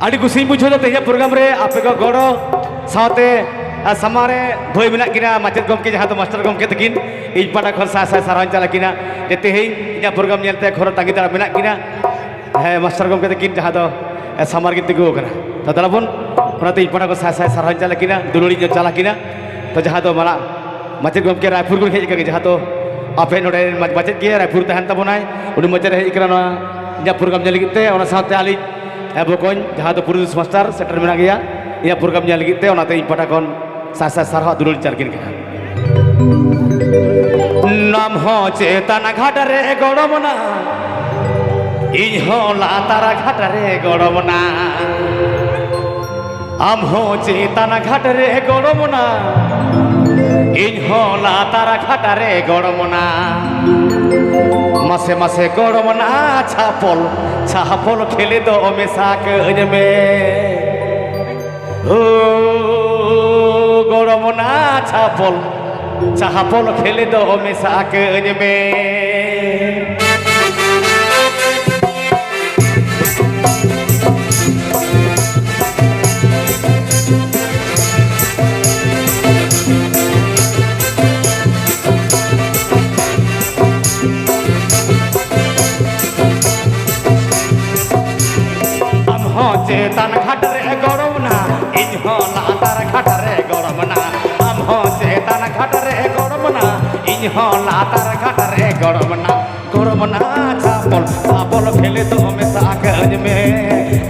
आड़ी कुछ बुझे तेज प्रोग्राम रे आपे को गड़ो साथे समारे धोई मेना किना माचेद गमके जहाँ तो मास्टर गमके तकिन इन पाटा खन सा सा सारान चला किना जेते हे इना प्रोग्राम नेलते खरो तांगी तारा मेना किना हे मास्टर गमके तकिन जहाँ तो समार गिन तिगु कना तो दलाबन ओनाते इन पाटा को सा सा सारान चला किना दुलुड़ी जो चला किना तो जहाँ तो माला माचेद गमके रायपुर को हेज करके जहाँ तो आपे नोडे माचेद के रायपुर तहन तबनाय उनी माचेद हेज करना इना प्रोग्राम नेल गिते ओना साथे आली बकोन जहाँ तो पुरुष मास्टर सेटर मेना गया इना प्रोग्राम नेल गिते ओनाते इन पाटा खन सासा सारहा दुलुड़ी चारकिन के नाम हो चेतना घाट रे गड़मना इन हो लातारा घाट रे गड़मना आम हो चेतना घाट रे गड़मना इन हो लातारा घाट रे गड़मना मासे मासे गड़मना छापल छापल खेले दो मेसा कजमे ओ गड़मना छापल छापल खेले दो मेसा कजमे चेतन घाट रे गड़मना इन हो लातार घाट रे गड़मना हम हो चेतन घाट रे गड़मना इन हो लातार घाट रे गड़मना गड़मना छापल छापल खेले तो हमेशा गज में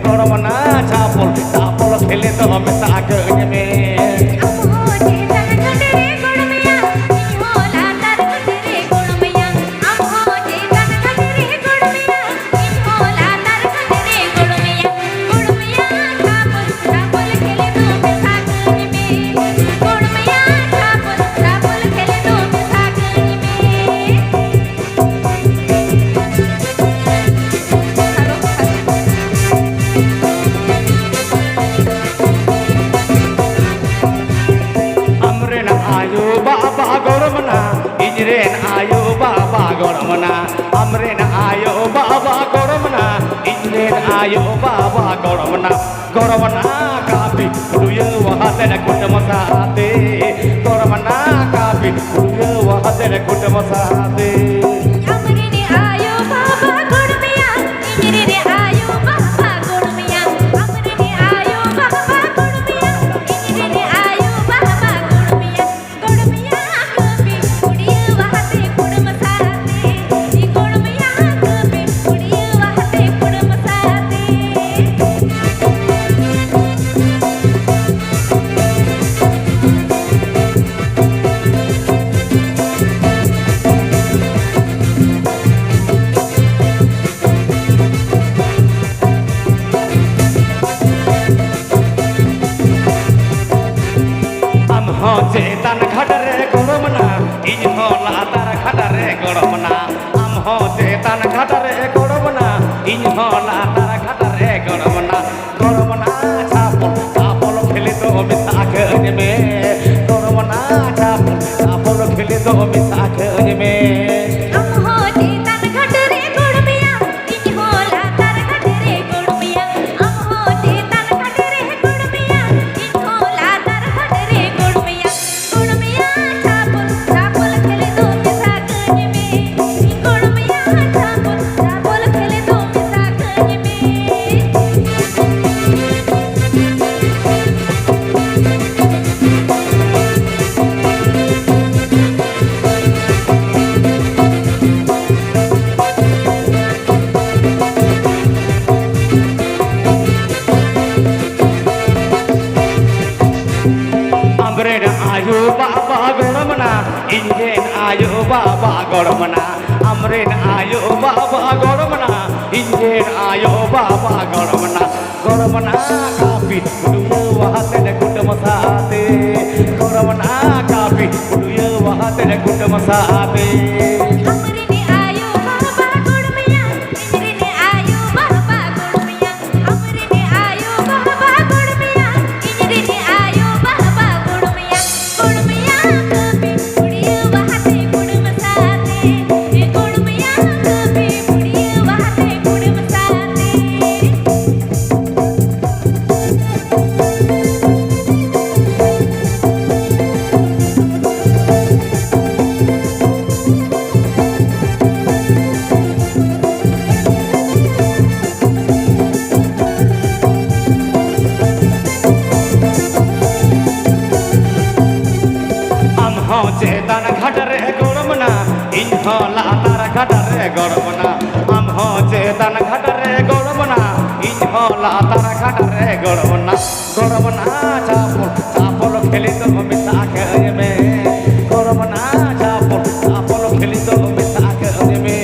गड़मना छापल छापल खेले तो हमेशा गज में आयो बाबा गड़मना अमरेन आयो बाबा गड़मना इंद्रेन आयो बाबा गड़मना गड़मना काफी रुये वहाते न कुट मसाते गड़मना काफी रुये वहाते न कुट मसाते चेतन घाट रे गड़मना इन हो लातार घाट रे गड़मना हम हो चेतन घाट रे गड़मना इन हो लातार घाट रे गड़मना गड़मना छापल छापल खेले तो मिसा गज में गड़मना छापल छापल खेले तो मिसा गज में आयो बाबा गड़मना इंद्रेन आयो बाबा गड़मना अमरेन आयो बाबा गड़मना इंद्रेन आयो बाबा गड़मना गड़मना काफी रुये वहाते न कुट मसाते गड़मना काफी रुये वहाते न कुट मसाते गड़बना आम हो चेतन घाट रे गड़बना इन हो लातार घाट रे गड़बना गड़बना चापल खेली तो मिसा के में गड़बना चापल खेली तो मिसा के में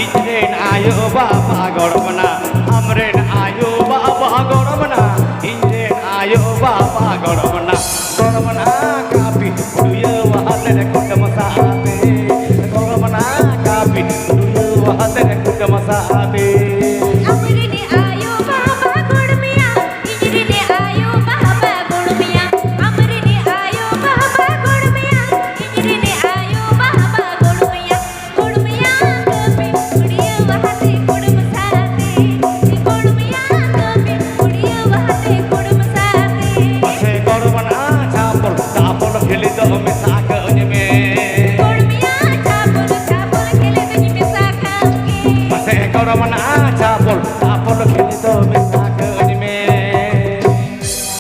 Injen ayo bapa gordmana amren ayo bapa gordmana injen ayo bapa gordmana